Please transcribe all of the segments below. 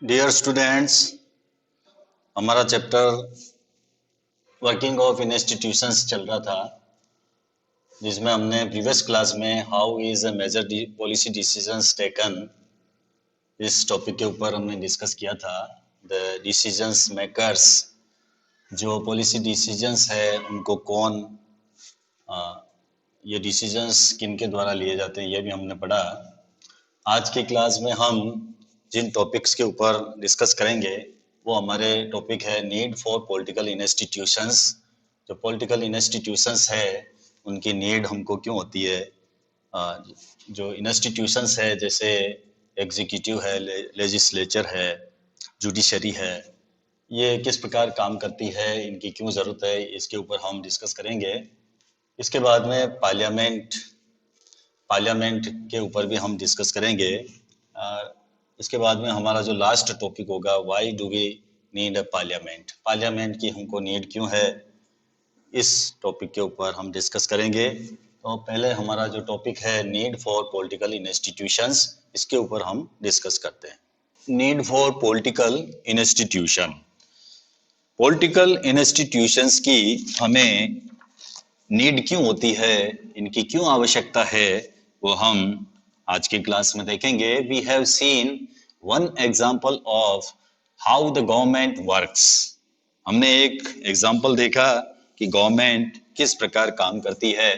Dear students, हमारा chapter working of institutions चल रहा था, जिसमें हमने प्रीवियस क्लास में how is a major policy decisions taken इस टॉपिक के ऊपर हमने डिस्कस किया था। द डिसीजंस मेकर्स, जो पॉलिसी डिसीजंस है उनको कौन ये डिसीजंस किन के द्वारा लिए जाते हैं, ये भी हमने पढ़ा। आज के क्लास में हम जिन टॉपिक्स के ऊपर डिस्कस करेंगे वो हमारे टॉपिक है नीड फॉर पॉलिटिकल इंस्टीट्यूशंस। जो पॉलिटिकल इंस्टीट्यूशंस है उनकी नीड हमको क्यों होती है। जो इंस्टीट्यूशंस है जैसे एग्जीक्यूटिव है, लेजिस्लेचर है, जुडिशरी है, ये किस प्रकार काम करती है, इनकी क्यों ज़रूरत है, इसके ऊपर हम डिस्कस करेंगे। इसके बाद में पार्लियामेंट के ऊपर भी हम डिस्कस करेंगे। इसके बाद में हमारा जो लास्ट टॉपिक होगा, why do we need a parliament की हमको नीड क्यों है, इस टॉपिक के ऊपर हम डिस्कस करेंगे। तो पहले हमारा जो टॉपिक है नीड फॉर पॉलिटिकल इंस्टीट्यूशंस, इसके ऊपर हम डिस्कस करते हैं। Need for political institution, political institutions की हमें नीड क्यों होती है, इनकी क्यों आवश्यकता है, वो हम आज की क्लास में देखेंगे। We have seen one example of how the government works. हमने एक एग्जाम्पल देखा कि गवर्नमेंट किस प्रकार काम करती है।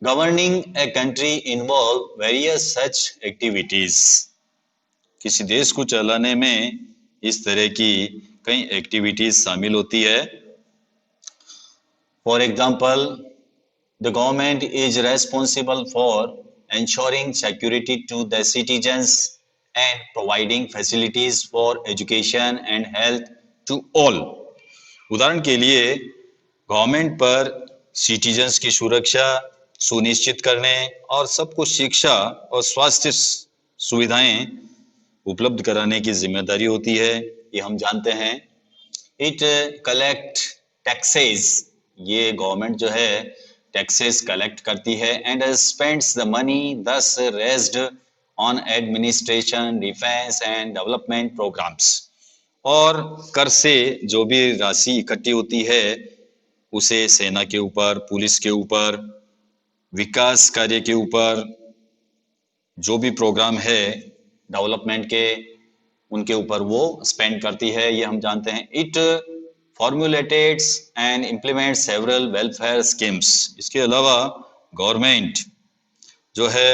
Governing a country involve various such activities. किसी देश को चलाने में इस तरह की कई एक्टिविटीज शामिल होती है। For example, the government is responsible for ensuring security to the citizens and providing facilities for education and health to all. उदाहरण के लिए गवर्नमेंट पर सिटीजन्स की सुरक्षा सुनिश्चित करने और सबको शिक्षा और स्वास्थ्य सुविधाएं उपलब्ध कराने की जिम्मेदारी होती है, ये हम जानते हैं। इट कलेक्ट टैक्सेस, ये गवर्नमेंट जो है टैक्सेस कलेक्ट करती है। And spends the money thus raised on administration, defence and development programmes. और कर से जो भी राशि इकट्ठी होती है उसे सेना के ऊपर, पुलिस के ऊपर, विकास कार्य के ऊपर, जो भी प्रोग्राम है डेवलपमेंट के, उनके ऊपर वो स्पेंड करती है, ये हम जानते हैं। It formulates and implements several welfare schemes. इसके अलावा गवर्नमेंट जो है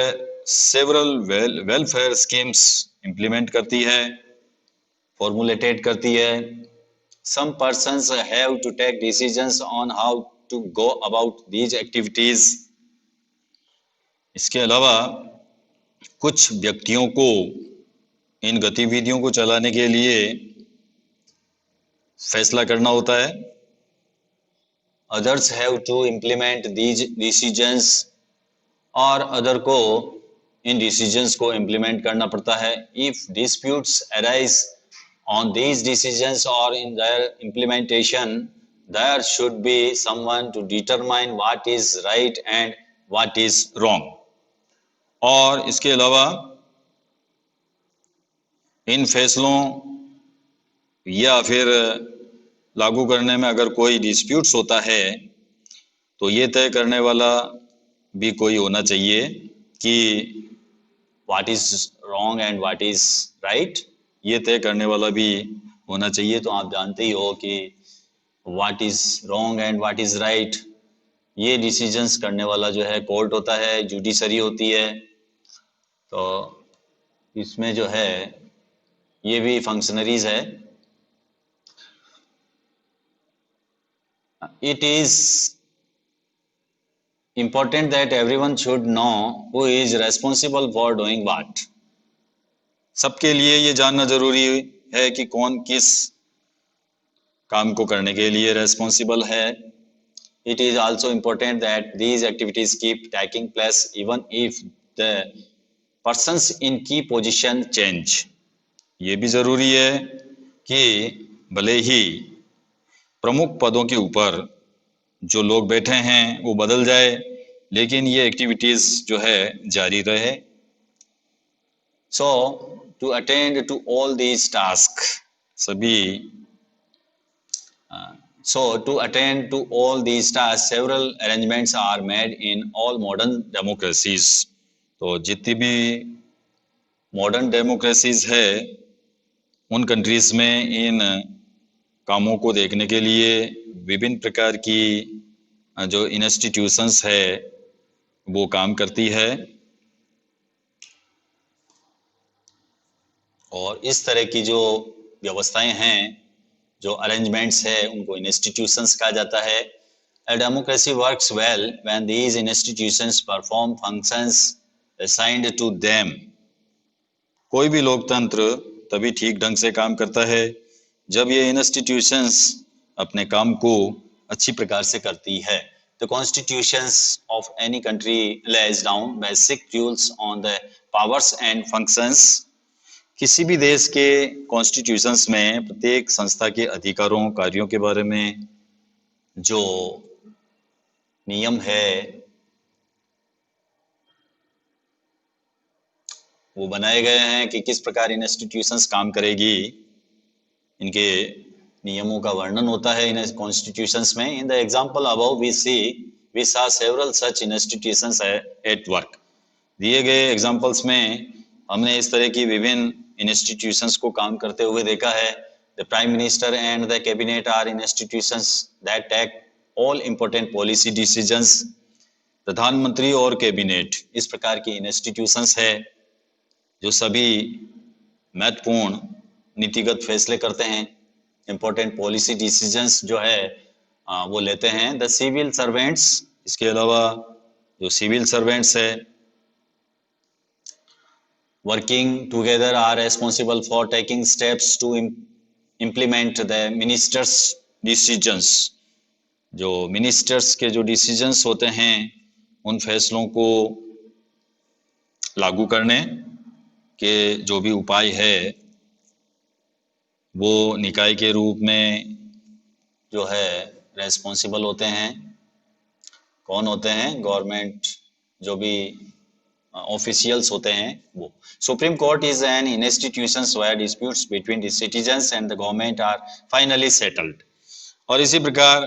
several welfare schemes implement करती है, formulated करती है। Some persons have to take decisions on how to go about these activities. इसके अलावा कुछ व्यक्तियों को इन गतिविधियों को चलाने के लिए फैसला करना होता है। Others have to implement these decisions, और अदर को इन डिसीजंस को इम्प्लीमेंट करना पड़ता है। If disputes arise on these decisions और in their implementation, there should be someone to determine what is right and what is wrong. और इसके अलावा इन फैसलों या फिर लागू करने में अगर कोई डिस्प्यूट्स होता है तो ये तय करने वाला भी कोई होना चाहिए कि what is wrong and what is right, ये तय करने वाला भी होना चाहिए। तो आप जानते ही हो कि what is wrong and what is right, ये डिसीजंस करने वाला जो है कोर्ट होता है, जुडिशरी होती है। तो इसमें जो है ये भी फंक्शनरीज है। It is important that everyone should know who is responsible for doing what. सबके लिए ये जानना जरूरी है कि कौन किस काम को करने के लिए रेस्पॉन्सिबल है। It is also important that these activities keep taking place even if the persons in key position change. ये भी जरूरी है कि भले ही प्रमुख पदों के ऊपर जो लोग बैठे हैं वो बदल जाए, लेकिन ये एक्टिविटीज जो है जारी रहे। So to attend to all these tasks, सभी so to attend to all these tasks, several arrangements are made in all modern democracies. तो जितनी भी मॉडर्न डेमोक्रेसीज है उन कंट्रीज में इन कामों को देखने के लिए विभिन्न प्रकार की जो इंस्टीट्यूशंस है वो काम करती है और इस तरह की जो व्यवस्थाएं हैं जो अरेंजमेंट्स है उनको इंस्टीट्यूशंस कहा जाता है. A democracy works well when these institutions perform functions assigned to them. कोई भी लोकतंत्र तभी ठीक ढंग से काम करता है जब ये इंस्टीट्यूशंस अपने काम को अच्छी प्रकार से करती है. The constitutions of any country lays down basic rules on the powers and functions. किसी भी देश के कॉन्स्टिट्यूशंस में प्रत्येक संस्था के अधिकारों कार्यों के बारे में जो नियम है वो बनाए गए हैं कि किस प्रकार इंस्टीट्यूशंस काम करेगी. इनके नियमों का वर्णन होता है इन कॉन्स्टिट्यूशंस में. In the example above we saw several such institutions at work. दिए गए एग्जांपल्स में हमने इस तरह की विभिन्न इंस्टीट्यूशंस को काम करते हुए देखा है. The prime minister and the cabinet are institutions that take all important policy decisions. प्रधानमंत्री और कैबिनेट इस प्रकार की इंस्टीट्यूशंस है जो सभी महत्वपूर्ण नीतिगत फैसले करते हैं. इम्पोर्टेंट पॉलिसी डिसीजंस जो है वो लेते हैं. द सिविल सर्वेंट्स, इसके अलावा जो सिविल सर्वेंट्स है working together are responsible for taking steps to implement the ministers decisions. जो मिनिस्टर्स के जो डिसीजंस होते हैं उन फैसलों को लागू करने के जो भी उपाय है वो निकाय के रूप में जो है रेस्पॉन्सिबल होते हैं. कौन होते हैं? गवर्नमेंट जो भी ऑफिशियल्स होते हैं वो. Supreme court is an institution where disputes between the citizens and the government are finally settled. और इसी प्रकार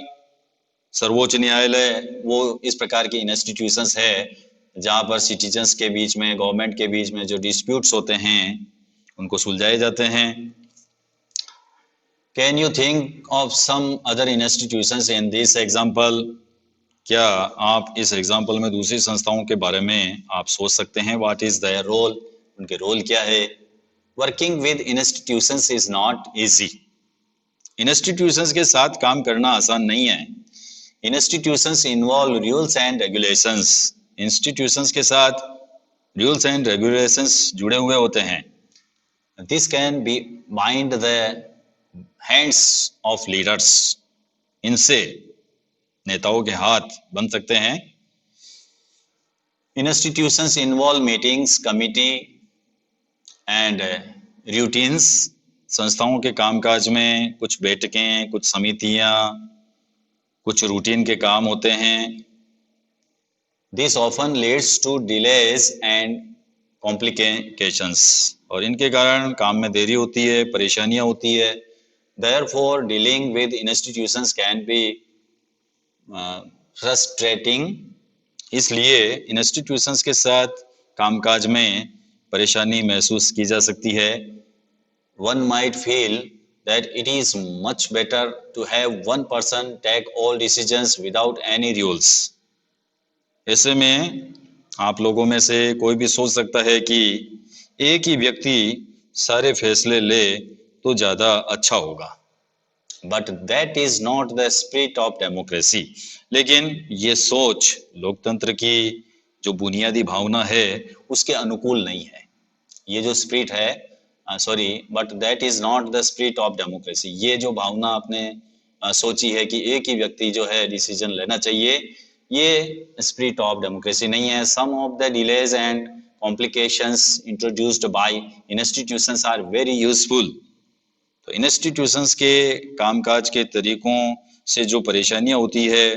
सर्वोच्च न्यायालय वो इस प्रकार की इंस्टीट्यूशंस है जहाँ पर सिटीजंस के बीच में गवर्नमेंट के बीच में जो डिस्प्यूट्स होते हैं उनको सुलझाए जाते हैं. Can you think of some other institutions in this example? क्या आप इस एग्जाम्पल में दूसरी संस्थाओं के बारे में आप सोच सकते हैं? What is their role? उनके रोल क्या है? Working with institutions is not easy. Institutions के साथ काम करना आसान नहीं है. Institutions involve rules and regulations. Institutions के साथ रूल्स एंड रेगुलेशंस जुड़े हुए होते हैं. This can be bind the hands of leaders. इनसे नेताओं के हाथ बन सकते हैं. Institutions involve meetings, committee and routines. संस्थाओं के कामकाज में कुछ बैठकें, कुछ समितियां, कुछ रूटीन के काम होते हैं. This often leads to delays and complications. और इनके कारण काम में देरी होती है, परेशानियां होती है. Therefore dealing with institutions can be frustrating. इसलिए इंस्टीट्यूशंस के साथ कामकाज में परेशानी महसूस की जा सकती है. One might feel that it is much better to have one person take all decisions without any rules. ऐसे में आप लोगों में से कोई भी सोच सकता है कि एक ही व्यक्ति सारे फैसले ले तो ज़्यादा अच्छा होगा. But that is not the spirit of democracy. लेकिन ये सोच लोकतंत्र की जो बुनियादी भावना है उसके अनुकूल नहीं है. ये जो स्पिरिट है but that is not the spirit of democracy. ये जो भावना आपने सोची है कि एक ही व्यक्ति जो है डिसीजन लेना चाहिए, ये स्पिरिट ऑफ डेमोक्रेसी नहीं है. Some of the delays and complications introduced by institutions are very useful. तो इंस्टीट्यूशंस के कामकाज के तरीकों से जो परेशानियां होती है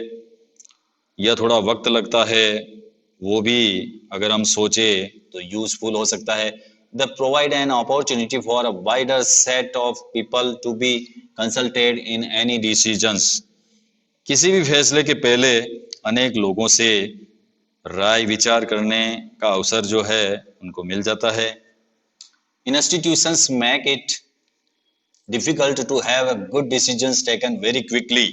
या थोड़ा वक्त लगता है वो भी अगर हम सोचे तो यूजफुल हो सकता है. they provide an opportunity for a wider set of people to be consulted in any decisions. किसी भी फैसले के पहले अनेक लोगों से राय विचार करने का अवसर जो है उनको मिल जाता है. Institutions make it difficult to have a good decisions taken very quickly.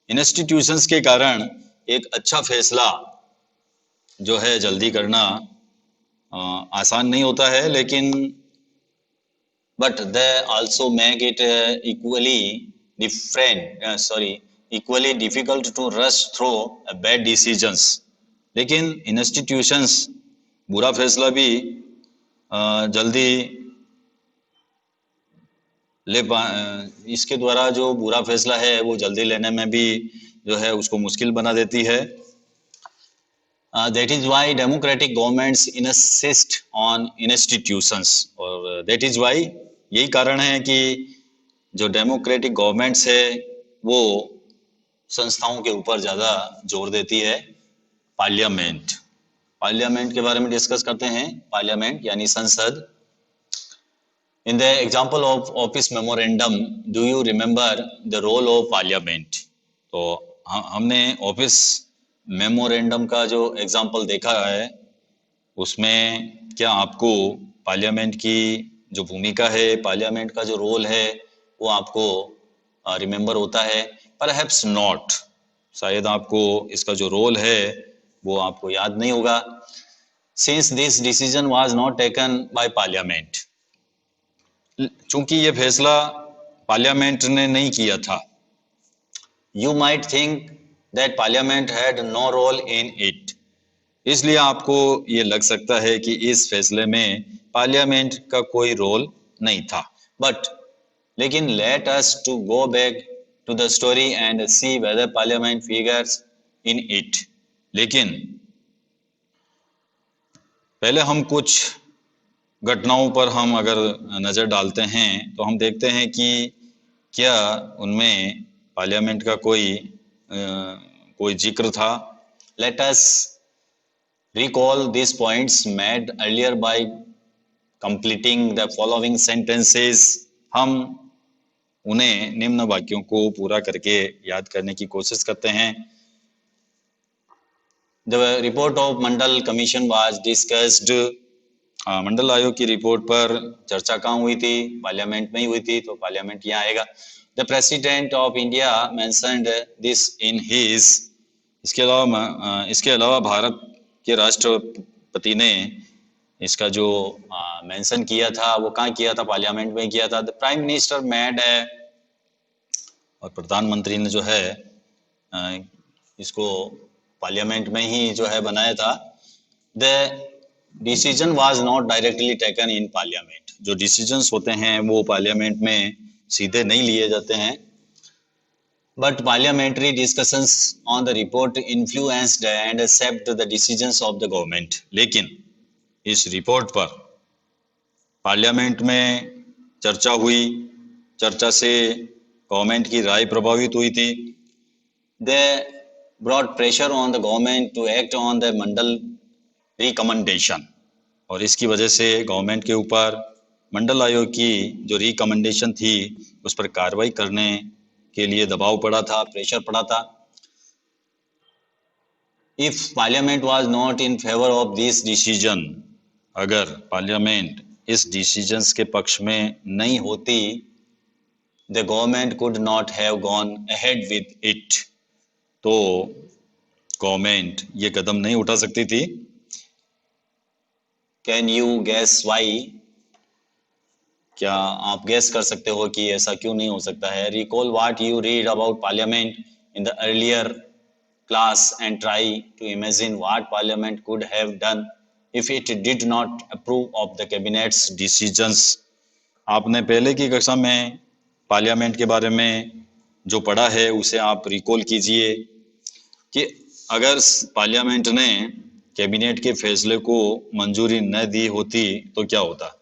Institutions के कारण एक अच्छा फैसला जो है जल्दी करना आसान नहीं होता है, लेकिन but they also make it equally difficult to rush through bad decisions. लेकिन institutions बुरा फैसला भी जल्दी इसके द्वारा जो बुरा फैसला है वो जल्दी लेने में भी जो है उसको मुश्किल बना देती है. That is why democratic governments insist on institutions, और that is why यही कारण है कि जो डेमोक्रेटिक गवर्नमेंट्स है वो संस्थाओं के ऊपर ज़्यादा जोर देती है. पार्लियामेंट के बारे में डिस्कस करते हैं. पार्लियामेंट यानी संसद. In the example of office memorandum, do you remember the role of parliament? तो हमने ऑफिस मेमोरेंडम का जो एग्जाम्पल देखा है उसमें क्या आपको पार्लियामेंट की जो भूमिका है, पार्लियामेंट का जो रोल है वो आपको रिमेंबर होता है? परहैप्स नॉट, शायद आपको इसका जो रोल है वो आपको याद नहीं होगा. Since this decision was not taken by parliament, चूंकि ये फैसला पार्लियामेंट ने नहीं किया था. You might think that parliament had no role in it, इसलिए आपको ये लग सकता है कि इस फैसले में पार्लियामेंट का कोई रोल नहीं था. बट लेकिन let us to go back to the story and see whether parliament figures in it. लेकिन पहले हम कुछ घटनाओं पर हम अगर नज़र डालते हैं तो हम देखते हैं कि क्या उनमें पार्लियामेंट का कोई जिक्र था. Let us recall this points made earlier bye completing the following sentences. हम उन्हें निम्न वाक्यों को पूरा करके याद करने की कोशिश करते हैं. The report of Mandal commission was discussed. Mandal आयोग की रिपोर्ट पर चर्चा कहाँ हुई थी? पार्लियामेंट में ही हुई थी, तो पार्लियामेंट यहाँ आएगा. The president of India mentioned this in his. इसके अलावा भारत के राष्ट्रपति ने इसका जो मेंशन किया था वो कहाँ किया था? पार्लियामेंट में किया था. द प्राइम मिनिस्टर मेड है, और प्रधानमंत्री ने जो है इसको पार्लियामेंट में ही जो है बनाया था. The decision was not directly taken in parliament. जो डिसीजंस होते हैं वो पार्लियामेंट में सीधे नहीं लिए जाते हैं. But parliamentary discussions on the report influenced and shaped the decisions of the government. लेकिन इस रिपोर्ट पर पार्लियामेंट में चर्चा हुई, चर्चा से गवर्नमेंट की राय प्रभावित हुई थी. They brought pressure on the government to act on the Mandal recommendation, और इसकी वजह से गवर्नमेंट के ऊपर मंडल आयोग की जो रिकमेंडेशन थी उस पर कार्रवाई करने के लिए दबाव पड़ा था, प्रेशर पड़ा था. If parliament was not in favour of this decision, अगर पार्लियामेंट इस डिसीजंस के पक्ष में नहीं होती, the government could not have gone ahead with it, तो गवर्नमेंट ये कदम नहीं उठा सकती थी. Can you guess why? क्या आप गैस कर सकते हो कि ऐसा क्यों नहीं हो सकता है? Recall what you read about parliament in the earlier class and try to imagine what parliament could have done if it did not approve of the cabinet's decisions. आपने पहले की कक्षा में पार्लियामेंट के बारे में जो पढ़ा है उसे आप रिकॉल कीजिए कि अगर पार्लियामेंट ने कैबिनेट के फैसले को मंजूरी न दी होती तो क्या होता?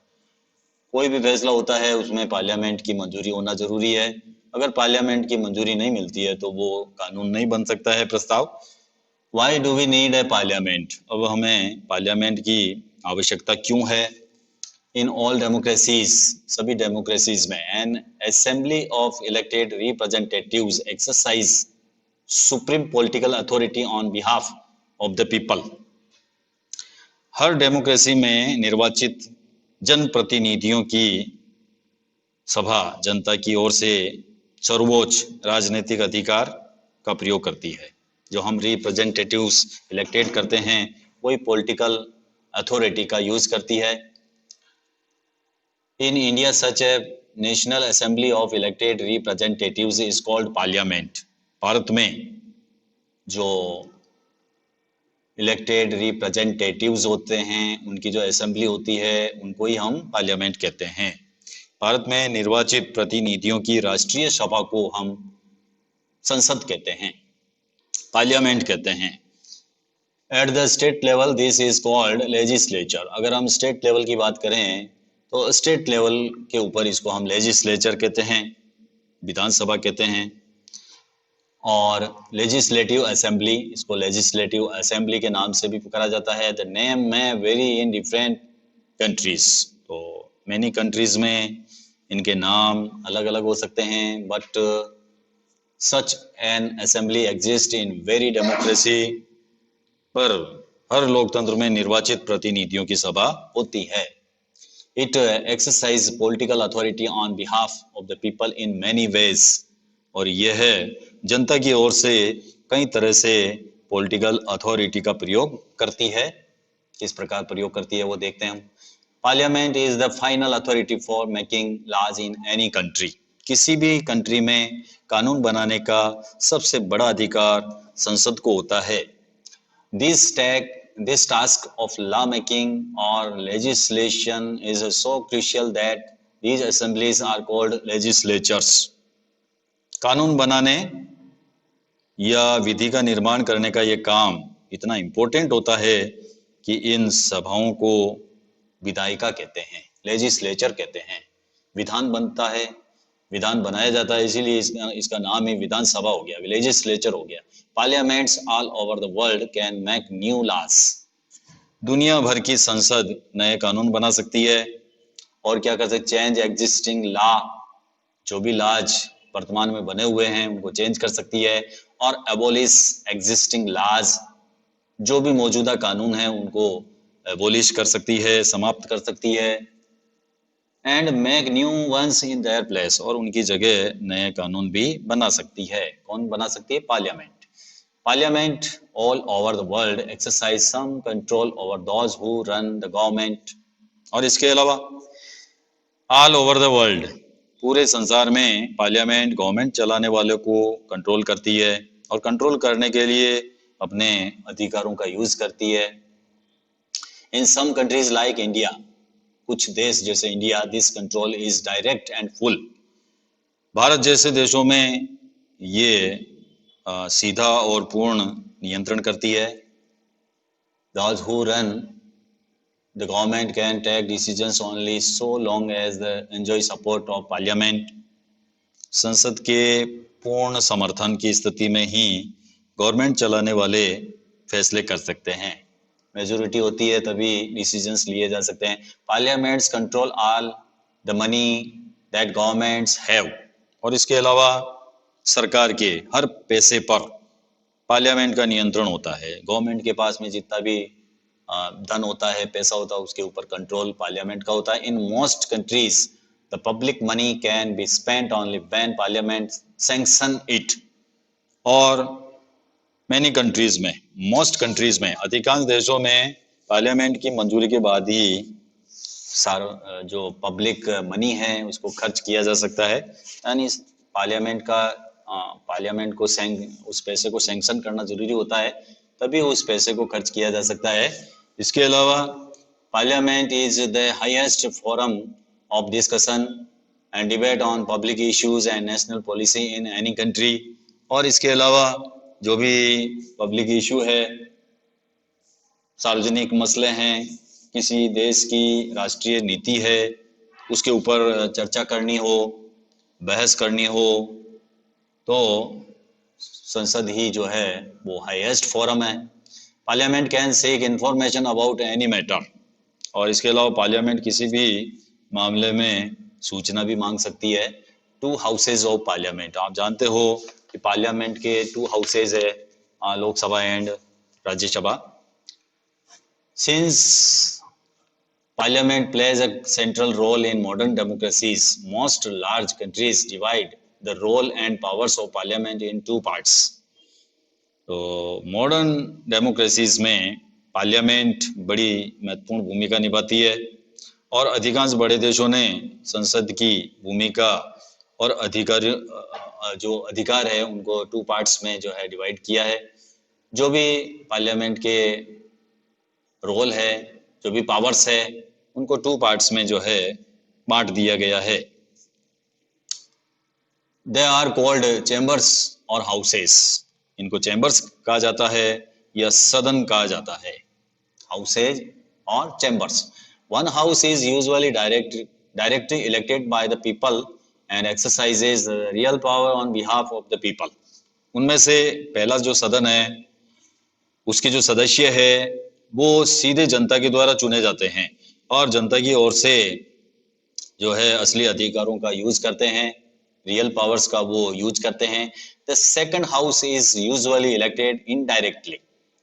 कोई भी फैसला होता है उसमें पार्लियामेंट की मंजूरी होना जरूरी है. अगर पार्लियामेंट की मंजूरी नहीं मिलती है तो वो कानून नहीं बन सकता है, प्रस्ताव. Why do we need a parliament? अब हमें पार्लियामेंट की आवश्यकता क्यों है? इन ऑल डेमोक्रेसीज, सभी डेमोक्रेसीज में, an assembly of elected representatives exercise supreme political authority on behalf of the people. हर डेमोक्रेसी में निर्वाचित जनप्रतिनिधियों की सभा जनता की ओर से सर्वोच्च राजनीतिक अधिकार का प्रयोग करती है। जो हम रिप्रेजेंटेटिव्स इलेक्टेड करते हैं वही पॉलिटिकल अथॉरिटी का यूज करती है। In India such A national assembly of elected representatives is called parliament. Bharat में जो इलेक्टेड रिप्रेजेंटेटिव्स होते हैं उनकी जो असेंबली होती है उनको ही हम पार्लियामेंट कहते हैं। भारत में निर्वाचित प्रतिनिधियों की राष्ट्रीय सभा को हम संसद कहते हैं, पार्लियामेंट कहते हैं। At the state level this is called legislature. अगर हम स्टेट लेवल की बात करें तो स्टेट लेवल के ऊपर इसको हम लेजिस्लेचर कहते हैं, विधानसभा कहते हैं। और लेजिस्लेटिव असेंबली, इसको लेजिस्लेटिव असेंबली के नाम से भी पुकारा जाता है। द नेम में वेरी इन डिफरेंट कंट्रीज, तो मैनी कंट्रीज में इनके नाम अलग अलग हो सकते हैं, but such an assembly exist in very democracy. पर हर लोकतंत्र में निर्वाचित प्रतिनिधियों की सभा होती है। It exercise political authority on behalf of the people in many ways. और यह जनता की ओर से कई तरह से पॉलिटिकल अथॉरिटी का प्रयोग करती है। किस प्रकार प्रयोग करती है वो देखते हैं हम। Parliament is the final authority for making laws in any country. किसी भी कंट्री में कानून बनाने का सबसे बड़ा अधिकार संसद को होता है। This task of lawmaking or legislation is so crucial that these assemblies are called legislatures. कानून बनाने या विधि का निर्माण करने का ये काम इतना इम्पोर्टेंट होता है कि इन सभाओं को विधायिका कहते हैं, लेजिस्लेचर कहते हैं। विधान बनता है, विधान बनाया जाता है, इसीलिए इसका नाम ही विधानसभा हो गया, लेजिस्लेचर हो गया। Parliaments all over the world can make new laws. दुनिया भर की संसद नए कानून बना सकती है। और क्या कर सकते, चेंज एग्जिस्टिंग लॉ, जो भी लॉज वर्तमान में बने हुए हैं उनको चेंज कर सकती है। और एबोलिश एग्जिस्टिंग लॉज, जो भी मौजूदा कानून हैं उनको एबोलिश कर सकती है, समाप्त कर सकती है। And make new ones in their place, और उनकी जगह नए कानून भी बना सकती है। कौन बना सकती है? Parliament. Parliament all over the world exercise some control over those who run the government. और इसके अलावा ऑल ओवर द वर्ल्ड, पूरे संसार में पार्लियामेंट गवर्नमेंट चलाने वालों को कंट्रोल करती है और कंट्रोल करने के लिए अपने अधिकारों का यूज करती है। इन सम कंट्रीज लाइक इंडिया, कुछ देश जैसे India, this control is direct and full. Bharat जैसे देशों में ये सीधा और पूर्ण नियंत्रण करती है। Those who run the government can take decisions only so long as they enjoy support of parliament. संसद के पूर्ण समर्थन की स्थिति में ही गवर्नमेंट चलाने वाले फैसले कर सकते हैं। मेजोरिटी होती है तभी डिसीजंस लिए जा सकते हैं। Parliaments control all the money that governments have. और इसके अलावा सरकार के हर पैसे पर पार्लियामेंट का नियंत्रण होता है। गवर्नमेंट के पास में जितना भी धन होता है, पैसा होता है, उसके ऊपर कंट्रोल पार्लियामेंट का होता है। In most countries the public money can be spent only when parliament sanction it. और मैनी कंट्रीज में, मोस्ट कंट्रीज में, अधिकांश देशों में पार्लियामेंट की मंजूरी के बाद ही सारा जो पब्लिक मनी है उसको खर्च किया जा सकता है। यानी पार्लियामेंट को उस पैसे को सैंक्शन करना जरूरी होता है, तभी उस पैसे को खर्च किया जा सकता है। इसके अलावा parliament is the highest forum of discussion and debate on public issues and national policy in any country. और इसके अलावा जो भी पब्लिक इशू है, सार्वजनिक मसले हैं, किसी देश की राष्ट्रीय नीति है, उसके ऊपर चर्चा करनी हो, बहस करनी हो, तो संसद ही जो है वो हाईएस्ट फोरम है। Parliament can seek information about any matter. और इसके अलावा पार्लियामेंट किसी भी मामले में सूचना भी मांग सकती है। टू हाउसेज ऑफ पार्लियामेंट, आप जानते हो कि पार्लियामेंट के टू हाउसेज है, Lok Sabha and Rajya Sabha. Since Parliament plays a central role in modern democracies. Most large countries divide the role and powers of parliament in two parts. तो मॉडर्न डेमोक्रेसीज में parliament बड़ी महत्वपूर्ण भूमिका निभाती है और अधिकांश बड़े देशों ने संसद की भूमिका और अधिकार है उनको टू पार्ट्स में जो है डिवाइड किया है। जो भी पार्लियामेंट के रोल है, जो भी पावर्स है, उनको टू पार्ट्स में जो है बांट दिया गया है। दे आर कॉल्ड चैम्बर्स और हाउसेस। इनको चैम्बर्स कहा जाता है या सदन कहा जाता है, हाउसेज और chambers. One house is usually directly elected by the people and exercises real power on behalf of the people. उनमें से पहला जो सदन है उसके जो सदस्य है वो सीधे जनता के द्वारा चुने जाते हैं और जनता की ओर से जो है असली अधिकारों का यूज करते हैं, रियल पावर्स का वो यूज करते हैं। The second house is usually elected indirectly.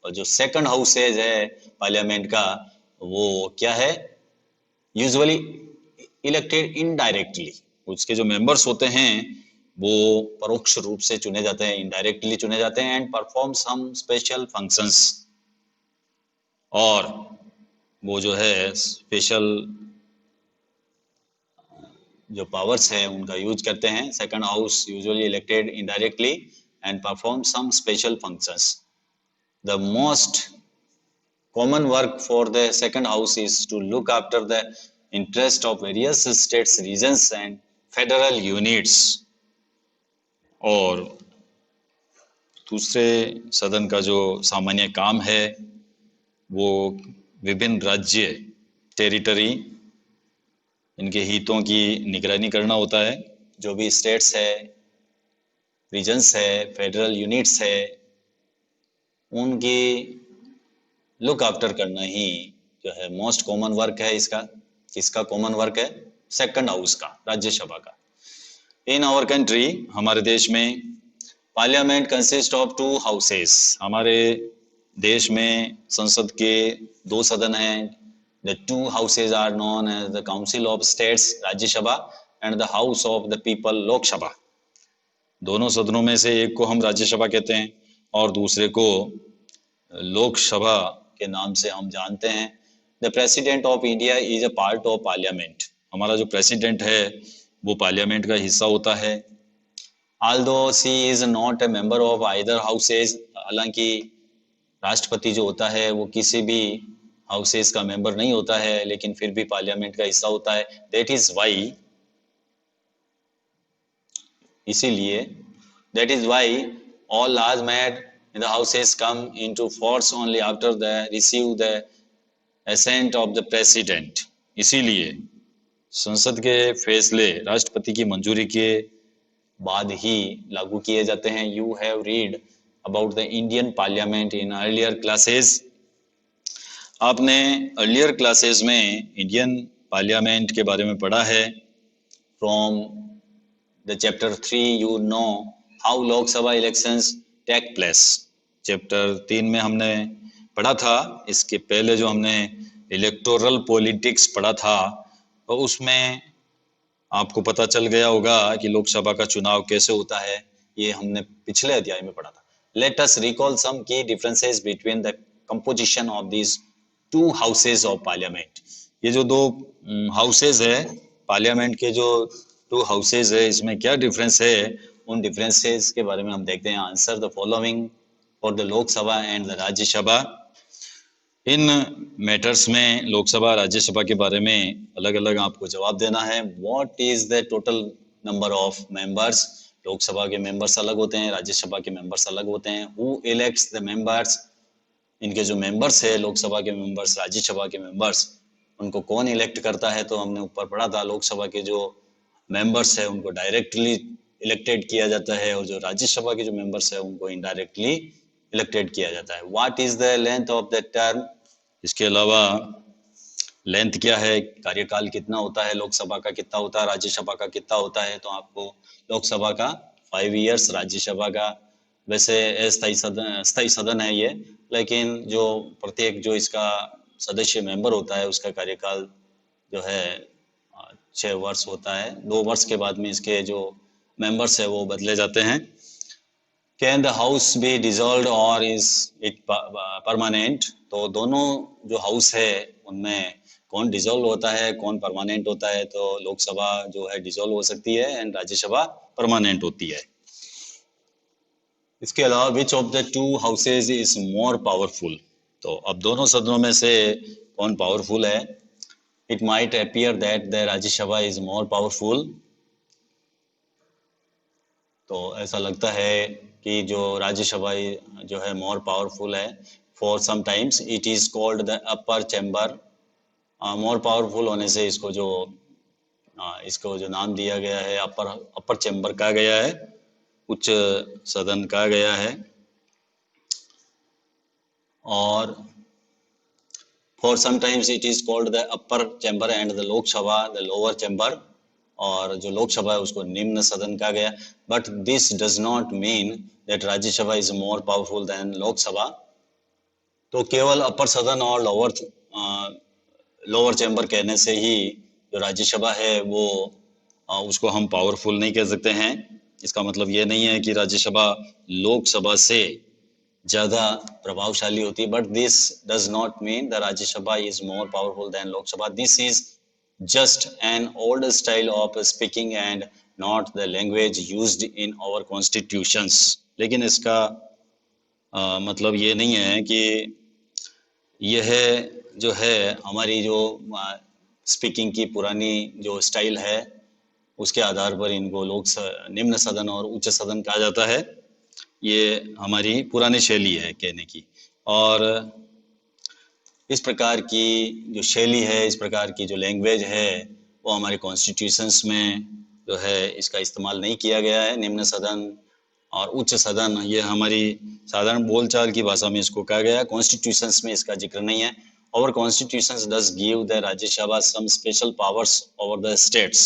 और जो सेकंड हाउस है पार्लियामेंट का वो क्या है, यूजुअली इलेक्टेड इनडायरेक्टली। उसके जो मेंबर्स होते हैं वो परोक्ष रूप से चुने जाते हैं, इनडायरेक्टली चुने जाते हैं and perform some special functions. और वो जो है स्पेशल जो पावर्स है उनका यूज करते हैं। Second house usually elected indirectly and perform some special functions. The most common work for the second house is to look after the interest of various states, regions and federal units। और दूसरे सदन का जो सामान्य काम है वो विभिन्न राज्य, टेरिटरी, इनके हितों की निगरानी करना होता है। जो भी स्टेट्स है, रीजन्स है, फेडरल यूनिट्स है, उनकी लुक आफ्टर करना ही जो है मोस्ट कॉमन वर्क है इसका। किसका कॉमन वर्क है? सेकंड हाउस का, राज्यसभा का। इन आवर कंट्री, हमारे देश में, parliament consist of two houses. हमारे देश में संसद के दो सदन हैं। The two houses are known as the council of states, Rajya Sabha, and the house of the people, Lok Sabha. दोनों सदनों में से एक को हम राज्यसभा कहते हैं और दूसरे को लोकसभा के नाम से हम जानते हैं। The president of India is a part of parliament. हमारा जो प्रेसिडेंट है वो पार्लियामेंट का हिस्सा होता है। Although she is not a member of either houses. हालांकि राष्ट्रपति जो होता है वो किसी भी हाउसेज का मेंबर नहीं होता है, लेकिन फिर भी पार्लियामेंट का हिस्सा होता है। दैट इज वाई, इसीलिए, that is why all laws made in the houses come into force only after they receive the assent of the president। इसीलिए संसद के फैसले राष्ट्रपति की मंजूरी के बाद ही लागू किए जाते हैं। You have read about the Indian Parliament in earlier classes। आपने अर्लियर क्लासेस में इंडियन पार्लियामेंट के बारे में पढ़ा है। From the chapter 3 you know how Lok Sabha elections take place। Chapter 3 में हमने पढ़ा था। इसके पहले जो हमने इलेक्टोरल पॉलिटिक्स पढ़ा था तो उसमें आपको पता चल गया होगा कि लोकसभा का चुनाव कैसे होता है। ये हमने पिछले अध्याय में पढ़ा था। लेट अस रिकॉल सम की differences between the composition of this to houses of parliament. ये जो दो हाउसेज है पार्लियामेंट के, जो टू हाउसेज है, इसमें क्या डिफरेंस है, उन डिफरेंसेस के बारे में हम देखते हैं। Answer the following for the Lok Sabha and the Rajya Sabha. In matters में लोकसभा राज्यसभा के बारे में अलग अलग आपको जवाब देना है। What is the total number of members? Lok Sabha के मेंबर्स अलग होते हैं, राज्यसभा के मेंबर्स अलग होते हैं। Who elects the members? इनके जो मेंबर्स है, लोकसभा के मेंबर्स, राज्यसभा के मेंबर्स, उनको कौन इलेक्ट करता है? तो हमने ऊपर पढ़ा था लोकसभा के जो मेंबर्स है उनको डायरेक्टली इलेक्टेड किया जाता है और जो राज्यसभा के जो मेंबर्स है उनको इनडायरेक्टली इलेक्टेड किया जाता है। What is the length of the term? इसके अलावा लेंथ क्या है, कार्यकाल कितना होता है, लोकसभा का कितना होता है, राज्यसभा का कितना होता है, तो आपको लोकसभा का 5 इयर्स, राज्यसभा का वैसे स्थायी सदन है ये, लेकिन जो प्रत्येक जो इसका सदस्य मेंबर होता है उसका कार्यकाल जो है 6 वर्ष होता है। 2 वर्ष के बाद में इसके जो मेंबर्स है वो बदले जाते हैं। Can the house be dissolved और इज इट परमानेंट, तो दोनों जो हाउस है उनमें कौन डिसॉल्व होता है कौन परमानेंट होता है, तो लोकसभा जो है डिसॉल्व हो सकती है एंड राज्यसभा परमानेंट होती है। इसके अलावा which of the two houses is more powerful, तो अब दोनों सदनों में से कौन पावरफुल है। It might appear that the Rajya Sabha is more powerful, तो ऐसा लगता है कि जो राज्यसभा जो है मोर पावरफुल है। For some times it is called the upper chamber, more powerful होने से इसको जो नाम दिया गया है अपर चैम्बर कहा गया है, उच्च सदन कहा गया है। और for some times it is called the upper chamber and the Lok Sabha the lower chamber, और जो लोकसभा है उसको निम्न सदन कहा गया। But this does not mean that Rajya Sabha is more powerful than Lok Sabha, तो केवल अपर सदन और लोअर चैम्बर कहने से ही जो राज्यसभा है वो उसको हम पावरफुल नहीं कह सकते हैं। इसका मतलब ये नहीं है कि राज्यसभा लोकसभा से ज़्यादा प्रभावशाली होती है, but this does not mean the Rajya Sabha is more powerful than Lok Sabha. This is just an old style of speaking and not the language used in our constitutions, लेकिन इसका मतलब ये नहीं है कि यह जो है हमारी जो स्पीकिंग की पुरानी जो स्टाइल है उसके आधार पर इनको निम्न सदन और उच्च सदन कहा जाता है। ये हमारी पुरानी शैली है कहने की, और इस प्रकार की जो शैली है, इस प्रकार की जो लैंग्वेज है वो हमारे कॉन्स्टिट्यूशंस में जो है इसका इस्तेमाल नहीं किया गया है। निम्न सदन और उच्च सदन ये हमारी साधारण बोलचाल की भाषा में इसको कहा गया है, कॉन्स्टिट्यूशंस में इसका जिक्र नहीं है। और constitutions does give the Rajya Sabha some special powers over the states,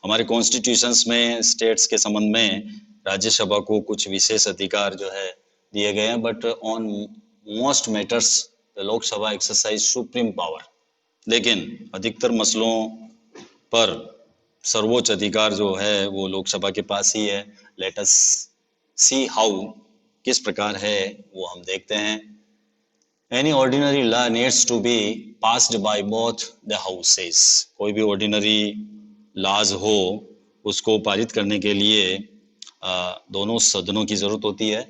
हमारे कॉन्स्टिट्यूशंस में स्टेट्स के संबंध में राज्यसभा को कुछ विशेष अधिकार जो है दिए गए हैं, but on most matters the Lok Sabha exercise supreme power, लेकिन अधिकतर मसलों पर सर्वोच्च अधिकार जो है वो लोकसभा के पास ही है। लेट अस सी हाउ, किस प्रकार है वो हम देखते हैं। Any ordinary law needs to be passed by both the houses, कोई भी ऑर्डिनरी लॉज हो उसको पारित करने के लिए दोनों सदनों की जरूरत होती है।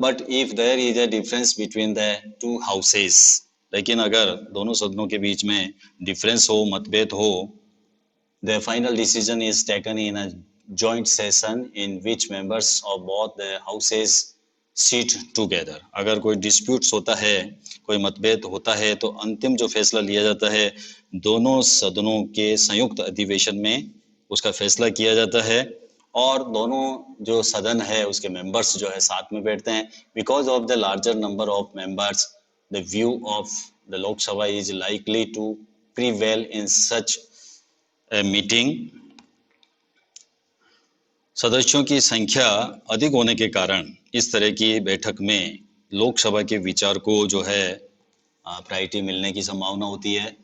But if there is a difference between the two houses, लेकिन अगर दोनों सदनों के बीच में डिफरेंस हो, मतभेद हो, the final decision is taken in a joint session in which members of both the houses seat together, अगर कोई डिस्प्यूट्स होता है, कोई मतभेद होता है, तो अंतिम जो फैसला लिया जाता है दोनों सदनों के संयुक्त अधिवेशन में उसका फैसला किया जाता है, और दोनों जो सदन है उसके मेंबर्स जो है साथ में बैठते हैं। Because of the larger number of members the view of the Lok Sabha is likely to prevail in such a meeting, सदस्यों की संख्या अधिक होने के कारण इस तरह की बैठक में लोकसभा के विचार को जो है प्रायोरिटी मिलने की संभावना होती है।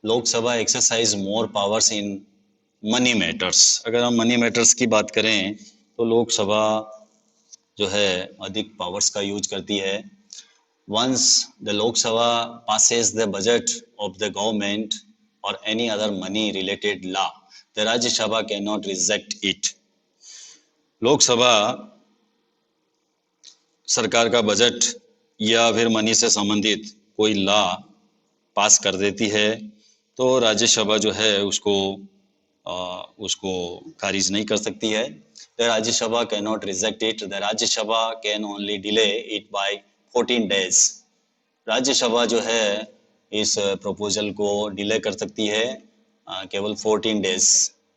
Lok Sabha exercise more powers in money matters, अगर हम मनी मैटर्स की बात करें तो लोकसभा जो है अधिक पावर्स का यूज करती है। Once the Lok Sabha passes the budget of the government or any other money related law, the Rajya Sabha cannot reject it. Lok Sabha सरकार का बजट या फिर मनी से संबंधित कोई लॉ पास कर देती है तो राज्यसभा जो है उसको खारिज नहीं कर सकती है। The Rajya Sabha can not reject it, the Rajya Sabha can only delay it by 14 days, Rajya Sabha जो है इस प्रपोजल को डिले कर सकती है, केवल 14 days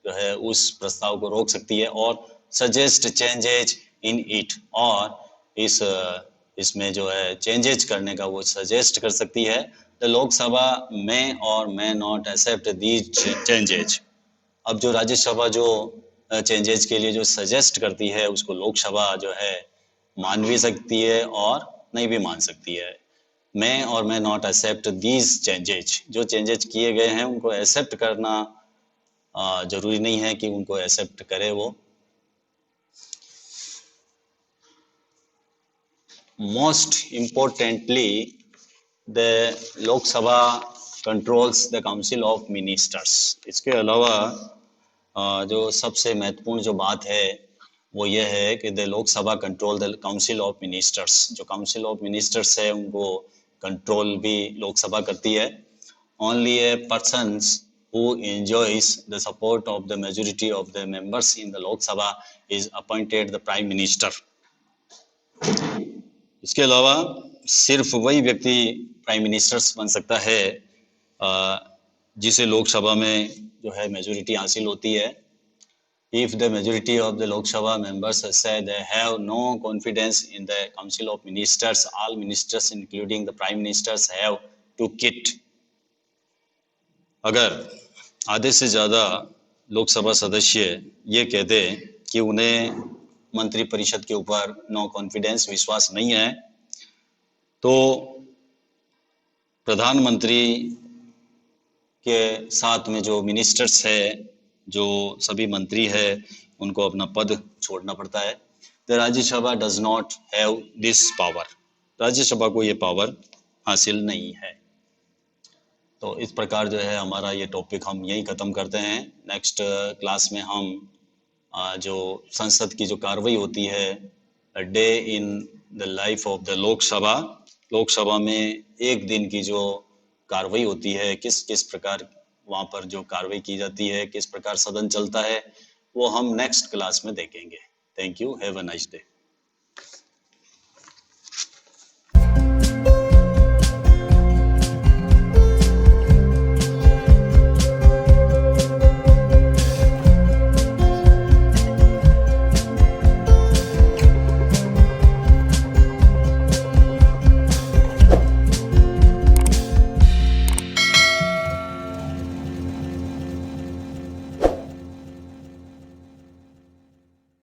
जो है उस प्रस्ताव को रोक सकती है, और सजेस्ट चेंजेज इन इट, और इसमें जो है चेंजेज करने का वो सजेस्ट कर सकती है। द लोकसभा मे और may not accept these changes. अब जो राज्यसभा जो चेंजेस के लिए जो सजेस्ट करती है उसको लोकसभा जो है मान भी सकती है और नहीं भी मान सकती है। मैं और मैं नॉट एक्सेप्ट दीज चेंजेज, जो चेंजेज किए गए हैं उनको एक्सेप्ट करना जरूरी नहीं है कि उनको एक्सेप्ट करे वो। Most importantly the Lok Sabha controls the council of ministers. इसके अलावा जो सबसे महत्वपूर्ण जो बात है वो ये है कि the Lok Sabha control the council of ministers. जो काउंसिल ऑफ मिनिस्टर्स है उनको कंट्रोल भी लोकसभा करती है। Only A persons who enjoys the support of the majority of the members in the Lok Sabha is appointed the Prime Minister। इसके अलावा सिर्फ वही व्यक्ति प्राइम मिनिस्टर्स बन सकता है जिसे लोकसभा में जो है मेजोरिटी हासिल होती है। If the majority of the Lok Sabha members say they have no confidence in the Council of Ministers, all ministers including the Prime Ministers have to quit। अगर आधे से ज़्यादा लोकसभा सदस्य ये कहते कि उन्हें मंत्रिपरिषद के ऊपर नो कॉन्फिडेंस विश्वास नहीं है तो प्रधानमंत्री के साथ में जो मिनिस्टर्स है, जो सभी मंत्री है, उनको अपना पद छोड़ना पड़ता है। The Rajya Sabha does not have this power. Rajya Sabha को ये पावर हासिल नहीं है। तो इस प्रकार जो है हमारा ये टॉपिक हम यहीं ख़त्म करते हैं। नेक्स्ट क्लास में हम जो संसद की जो कार्रवाई होती है, day in the life of the Lok Sabha, Lok Sabha में एक दिन की जो कार्रवाई होती है, किस किस प्रकार वहाँ पर जो कार्रवाई की जाती है, किस प्रकार सदन चलता है, वो हम नेक्स्ट क्लास में देखेंगे। Thank you, have a nice day.